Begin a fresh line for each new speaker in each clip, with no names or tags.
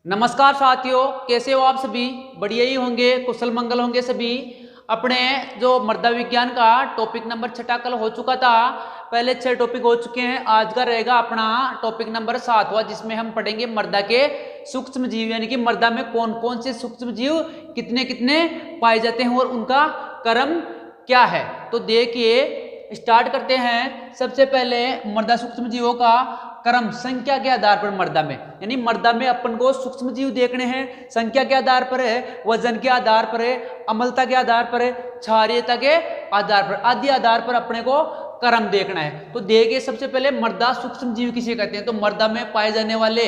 नमस्कार साथियों, कैसे हो आप सभी? बढ़िया ही होंगे, कुशल मंगल होंगे सभी। अपने जो मृदा विज्ञान का टॉपिक नंबर 6 कल हो चुका था। पहले 6 टॉपिक हो चुके हैं। आज का रहेगा अपना टॉपिक नंबर 7वां, जिसमें हम पढ़ेंगे मृदा के सूक्ष्म जीव, यानी कि मृदा में कौन कौन से सूक्ष्म जीव कितने कितने पाए जाते हैं और उनका क्रम क्या है। तो देखिए, स्टार्ट करते हैं। सबसे पहले मृदा सूक्ष्म जीवों का क्रम संख्या के आधार पर मृदा में, यानी मृदा में अपन को सूक्ष्म जीव देखने हैं। संख्या के आधार पर है, वजन के आधार पर है, अम्लता के आधार पर है, क्षारीयता के आधार पर, आदि आधार पर अपने को क्रम देखना है। तो देखिए, सबसे पहले मृदा सूक्ष्म जीव किसे कहते हैं। तो मृदा में पाए जाने वाले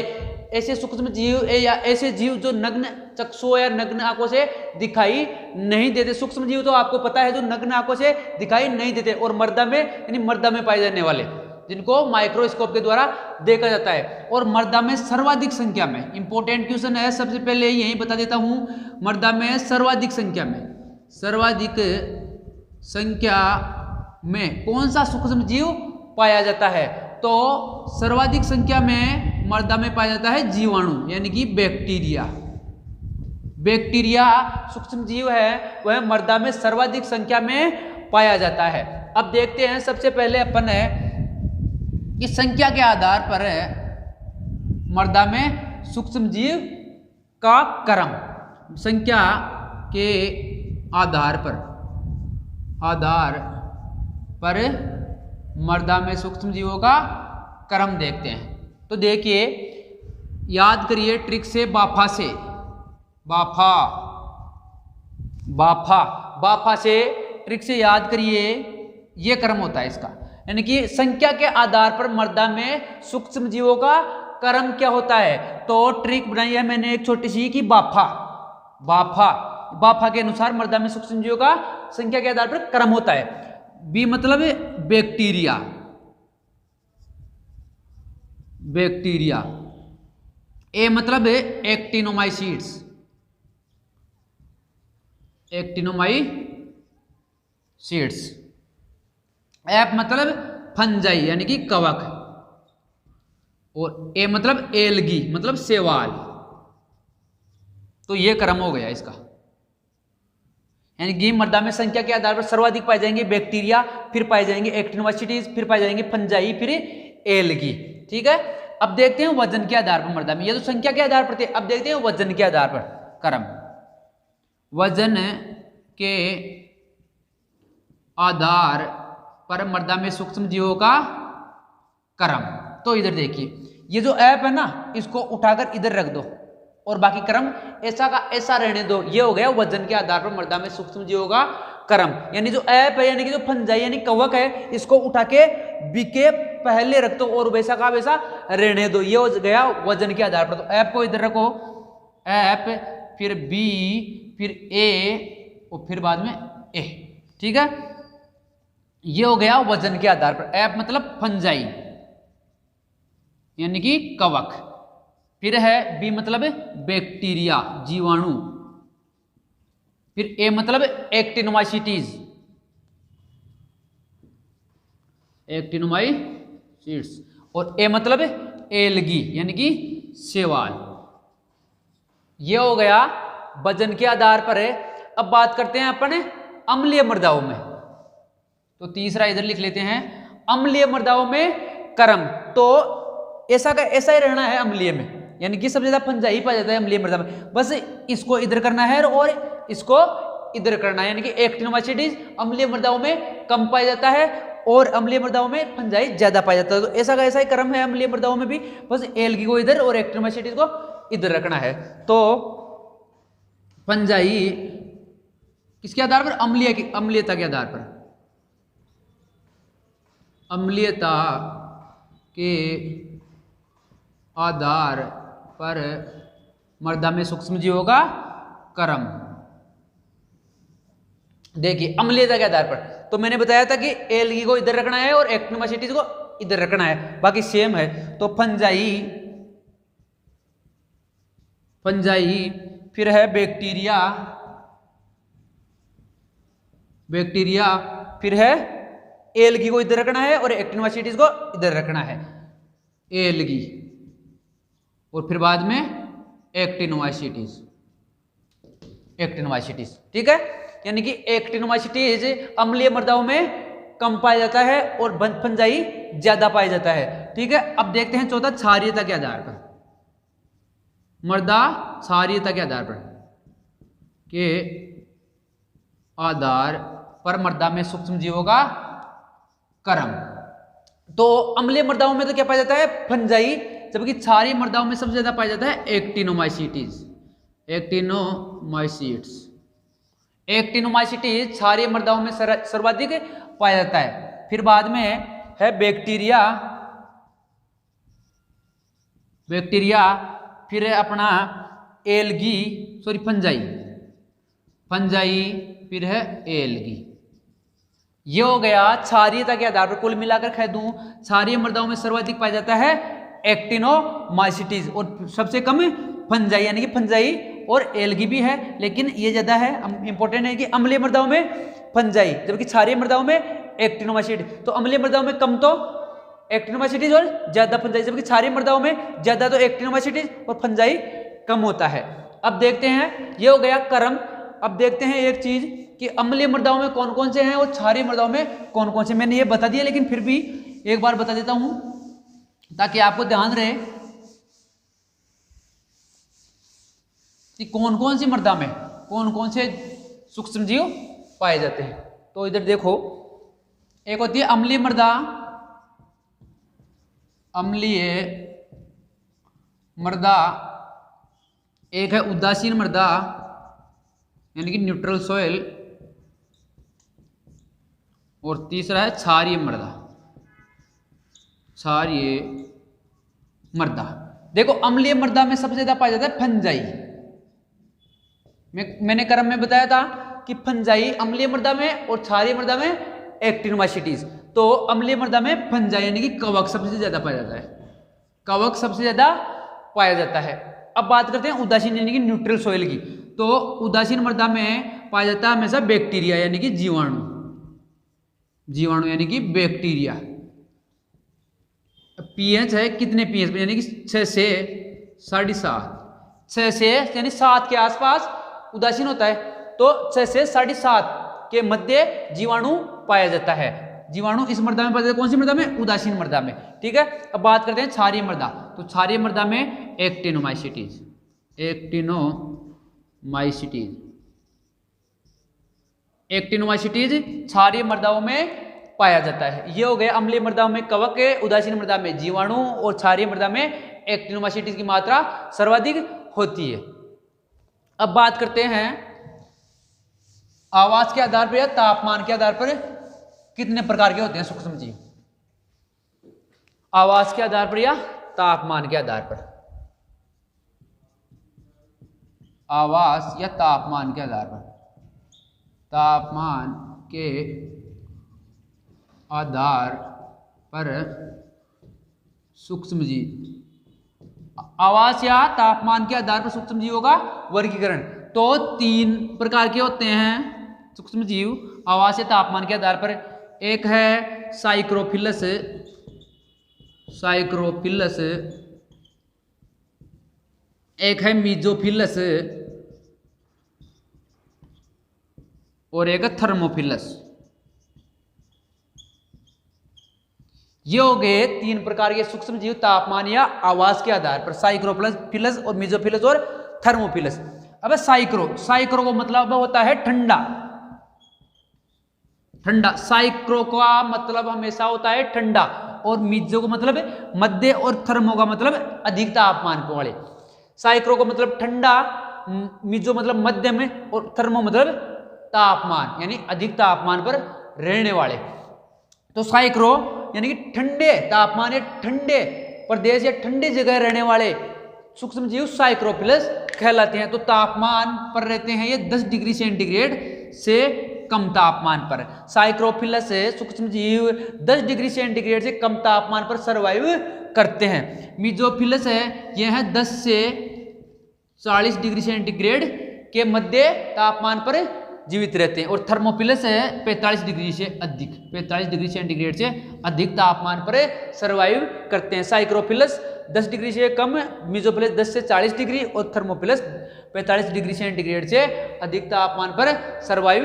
ऐसे सूक्ष्म जीव या ऐसे जीव जो नग्न चक्षुओं या नग्न आंखों से दिखाई नहीं देते। सूक्ष्म जीव तो आपको पता है जो नग्न आंखों से दिखाई नहीं देते, और मृदा में यानी मृदा में पाए जाने वाले जिनको माइक्रोस्कोप के द्वारा देखा जाता है। और मृदा में सर्वाधिक संख्या में, इंपॉर्टेंट क्वेश्चन है, सबसे पहले यही बता देता हूं। मृदा में सर्वाधिक संख्या में कौन सा सूक्ष्म जीव पाया जाता है। तो सर्वाधिक संख्या में मृदा में पाया जाता है जीवाणु, यानी कि बैक्टीरिया। बैक्टीरिया सूक्ष्म जीव है, वह मृदा में सर्वाधिक संख्या में पाया जाता है। अब देखते हैं, सबसे पहले अपन है कि संख्या के आधार पर मृदा में सूक्ष्म जीव का क्रम। संख्या के आधार पर मृदा में सूक्ष्म जीवों का क्रम देखते हैं। तो देखिए, याद करिए ट्रिक से, बाफा से ट्रिक से याद करिए, ये क्रम होता है इसका। यानी कि संख्या के आधार पर मृदा में सूक्ष्म जीवों का क्रम क्या होता है। तो ट्रिक बनाई है मैंने एक छोटी सी कि बाफा के अनुसार मृदा में सूक्ष्म जीवों का संख्या के आधार पर क्रम होता है। बी मतलब बैक्टीरिया, ए मतलब एक्टिनोमाइसीट्स, एफ मतलब फंजाई यानी कि कवक, और ए मतलब एलगी मतलब शैवाल। तो ये क्रम हो गया इसका। यानी कि मृदा में संख्या के आधार पर सर्वाधिक पाए जाएंगे बैक्टीरिया, फिर पाए जाएंगे एक्टिनोमाइसीट्स, फिर पाए जाएंगे फंजाई, फिर एलगी। ठीक है। अब देखते हैं वजन के आधार पर मृदा में, ये तो संख्या के आधार पर थे, अब देखते हैं वजन के आधार पर क्रम। वजन के आधार पर मृदा में सूक्ष्म जीवों का क्रम। तो इधर देखिए, ये जो ऐप है ना, इसको उठाकर इधर रख दो और बाकी क्रम ऐसा का ऐसा रहने दो। ये हो गया वजन के आधार पर मृदा में सूक्ष्म जीवों का क्रम। यानी जो ऐप है, यानी कि जो फंजाई यानी कवक है, इसको उठा के बी के पहले रख दो और वैसा का वैसा रहने दो। ये हो गया वजन के आधार पर। तो ऐप को इधर रखो, ऐप, फिर बी, फिर ए, और फिर बाद में ए। ठीक है। ये हो गया वजन के आधार पर। ऐप मतलब फंजाई यानी कि कवक, फिर है बी मतलब बैक्टीरिया जीवाणु, फिर ए मतलब एक्टिनोमाइसीट्स, और ए मतलब एलगी यानी कि शैवाल। ये हो गया वजन के आधार पर है। अब बात करते हैं अपन अम्लीय मृदाओं में। तो तीसरा इधर लिख लेते हैं, अम्लीय मृदाओं में क्रम। तो ऐसा का ऐसा ही रहना है अम्लीय में, यानी कि सबसे ज्यादा फंजाई पाया जाता है अम्लीय मृदा में। बस इसको इधर करना है और इसको इधर करना है, यानी कि एक्टिनोमाइसीट्स अम्लीय मृदाओं में कम पाया जाता है और अम्लीय मृदाओं में फंजाई ज्यादा पाया जाता है। तो ऐसा का ऐसा ही क्रम है अम्लीय मृदाओं में भी, बस एलगी को इधर और एक्टिनोमाइसीट्स को इधर रखना है। तो फंजाई किसके आधार पर? अम्लीयता के आधार पर, अम्लीयता के आधार पर मृदा में सूक्ष्म जीवों का क्रम। देखिए, अम्लीयता के आधार पर तो मैंने बताया था कि एलगी को इधर रखना है और एक्टिनोमाइसीट्स को इधर रखना है, बाकी सेम है। तो फंजाई, फिर है बैक्टीरिया, फिर है एलगी को इधर रखना है और एक्टिनोमाइसीट्स को इधर रखना है, एलगी, और फिर बाद में एक्टिनोमाइसीटीज, एक्टिनोमाइसीटीज, ठीक है। यानी कि एक्टिनोमाइसीटीज अम्लीय मृदाओं में कम पाया जाता है और फंजाई ज्यादा पाया जाता है, ठीक है। अब देखते हैं चौथा, क्षारीयता के आधार पर, मृदा क्षारीयता के आधार पर मृदा में सूक्ष्म जीवों का क्रम। तो अम्लीय मृदाओं में तो क्या पाया जाता है, फंजाई, जबकि क्षारीय मृदाओं में सबसे ज्यादा पाया जाता है एक्टिनोमाइसीटीज, एक्टिनोमाइसीट्स, एक्टिनोमाइसीटीज क्षारीय मृदाओं में सर्वाधिक पाया जाता है। फिर बाद में है बैक्टीरिया, बैक्टीरिया, फिर है अपना एल्गी, सॉरी फंजाई, फंजाई, फिर है एल्गी। ये हो गया क्षारीयता के आधार पर। कुल मिलाकर कह दूं, क्षारीय मृदाओं में सर्वाधिक पाया जाता है एक्टिनोमाइसीटीज और सबसे कम फंजाई, यानी कि फंजाई और एल्गी भी है, लेकिन ये ज्यादा है, इंपॉर्टेंट है कि अम्लीय मृदाओं में फंजाई, जबकि क्षारीय मृदाओं में एक्टिनोमाइसीटीज। तो अम्लीय मृदाओं में कम तो एक्टिनोमाइसीटीज और ज्यादा फंजाई, जबकि क्षारीय मृदाओं में ज्यादा तो एक्टिनोमाइसीटीज और फंजाई कम होता है। अब देखते हैं, ये हो गया क्रम। अब देखते हैं एक चीज कि अम्लीय मृदाओं में कौन कौन से हैं और क्षारीय मृदाओं में कौन कौन से। मैंने ये बता दिया, लेकिन फिर भी एक बार बता देता हूं ताकि आपको ध्यान रहे कि कौन कौन सी मृदा में कौन कौन से सूक्ष्म जीव पाए जाते हैं। तो इधर देखो, एक होती है अम्लीय मृदा, अम्लीय मृदा, एक है उदासीन मृदा यानी कि न्यूट्रल सॉइल, और तीसरा है क्षारीय मृदा, क्षारीय मृदा। देखो अम्लीय मृदा में सबसे ज्यादा पाया जाता है फंजाई। मैंने क्रम में बताया था कि फंजाई अम्लीय मृदा में और क्षारीय मृदा में एक्टिनोमाइसीटीज। तो अम्लीय मृदा में फंजाई यानी कि कवक सबसे ज्यादा पाया जाता है, कवक सबसे ज्यादा पाया जाता है। अब बात करते हैं उदासीन यानी कि न्यूट्रल सॉइल की। तो उदासीन मृदा में पाया जाता है हमेशा बैक्टीरिया यानी कि जीवाणु, जीवाणु यानी कि बैक्टीरिया। पीएच है कितने पीएच, यानी कि 6 से 7.5, 6 से यानी 7 के आसपास उदासीन होता है, तो 6 से 7.5 के मध्य जीवाणु पाया जाता है। जीवाणु इस मृदा में पाया जाता है, कौन सी मृदा में, उदासीन मृदा में, ठीक है। अब बात करते हैं क्षारीय मृदा। तो क्षारीय मृदा में एक्टिनोमाइसीटीज, एक्टिनोमाइसीटीज, एक्टिनोमाइसीटीज क्षारीय मृदाओं में पाया जाता है। ये हो गए अम्लीय मृदाओं में कवक, उदासीन मृदा में जीवाणु और क्षारीय मृदा में एक्टिनोमाइसीटीज की मात्रा सर्वाधिक होती है। अब बात करते हैं आवास के आधार पर या तापमान के आधार पर कितने प्रकार के होते हैं सूक्ष्म जीव। आवास के आधार पर या तापमान के आधार पर, आवास या तापमान के आधार पर, तापमान के आधार पर सूक्ष्म जीव, आवास या तापमान के आधार पर सूक्ष्म जीवों का वर्गीकरण। तो 3 प्रकार के होते हैं सूक्ष्म जीव आवास या तापमान के आधार पर। एक है साइक्रोफिलस, साइक्रोफिलस, एक है मीजोफिलस और एक है थर्मोफिलस। ये हो गए 3 प्रकार के सूक्ष्म जीव तापमान या आवास के आधार पर, साइक्रोफिलस और मीजोफिलस और थर्मोफिलस। अब साइक्रो, साइक्रो को मतलब होता है ठंडा, ठंडा। साइक्रो का मतलब हमेशा होता है ठंडा, और मीजो को मतलब मध्य, और थर्मो का मतलब अधिक तापमान पर वाले। साइक्रो को मतलब ठंडा, मीजो मतलब मध्य में, और थर्मो मतलब तापमान यानी अधिक तापमान पर रहने वाले। तो साइक्रो यानी कि ठंडे तापमान या ठंडे प्रदेश या ठंडी जगह रहने वाले सूक्ष्म जीव साइक्रोफिलस कहलाते हैं। तो तापमान पर रहते हैं ये 10 डिग्री सेंटीग्रेड से कम तापमान पर। साइक्रोफिलस सूक्ष्म जीव 10 डिग्री सेंटीग्रेड से कम तापमान पर सर्वाइव करते हैं। मीजोफिलस है, यह है 10 से 40 डिग्री सेंटीग्रेड के मध्य तापमान पर जीवित रहते हैं। और थर्मोपिलस है 45 डिग्री से अधिक, 45 डिग्री सेंटीग्रेड से अधिक तापमान पर सर्वाइव करते हैं। साइक्रोफिलस 10 डिग्री से कम, मीजोफिलस 10 से 40 डिग्री और थर्मोपिलस 45 डिग्री सेंटीग्रेड से अधिक तापमान पर सर्वाइव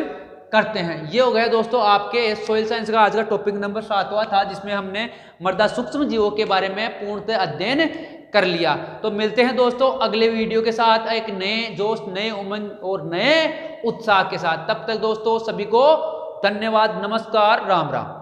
करते हैं। ये हो गया दोस्तों आपके सोइल साइंस का आज का टॉपिक नंबर 7वां था, जिसमें हमने मृदा सूक्ष्म जीवों के बारे में पूर्णतः अध्ययन कर लिया। तो मिलते हैं दोस्तों अगले वीडियो के साथ एक नए जोश, नए उमंग और नए उत्साह के साथ। तब तक दोस्तों सभी को धन्यवाद, नमस्कार, राम राम।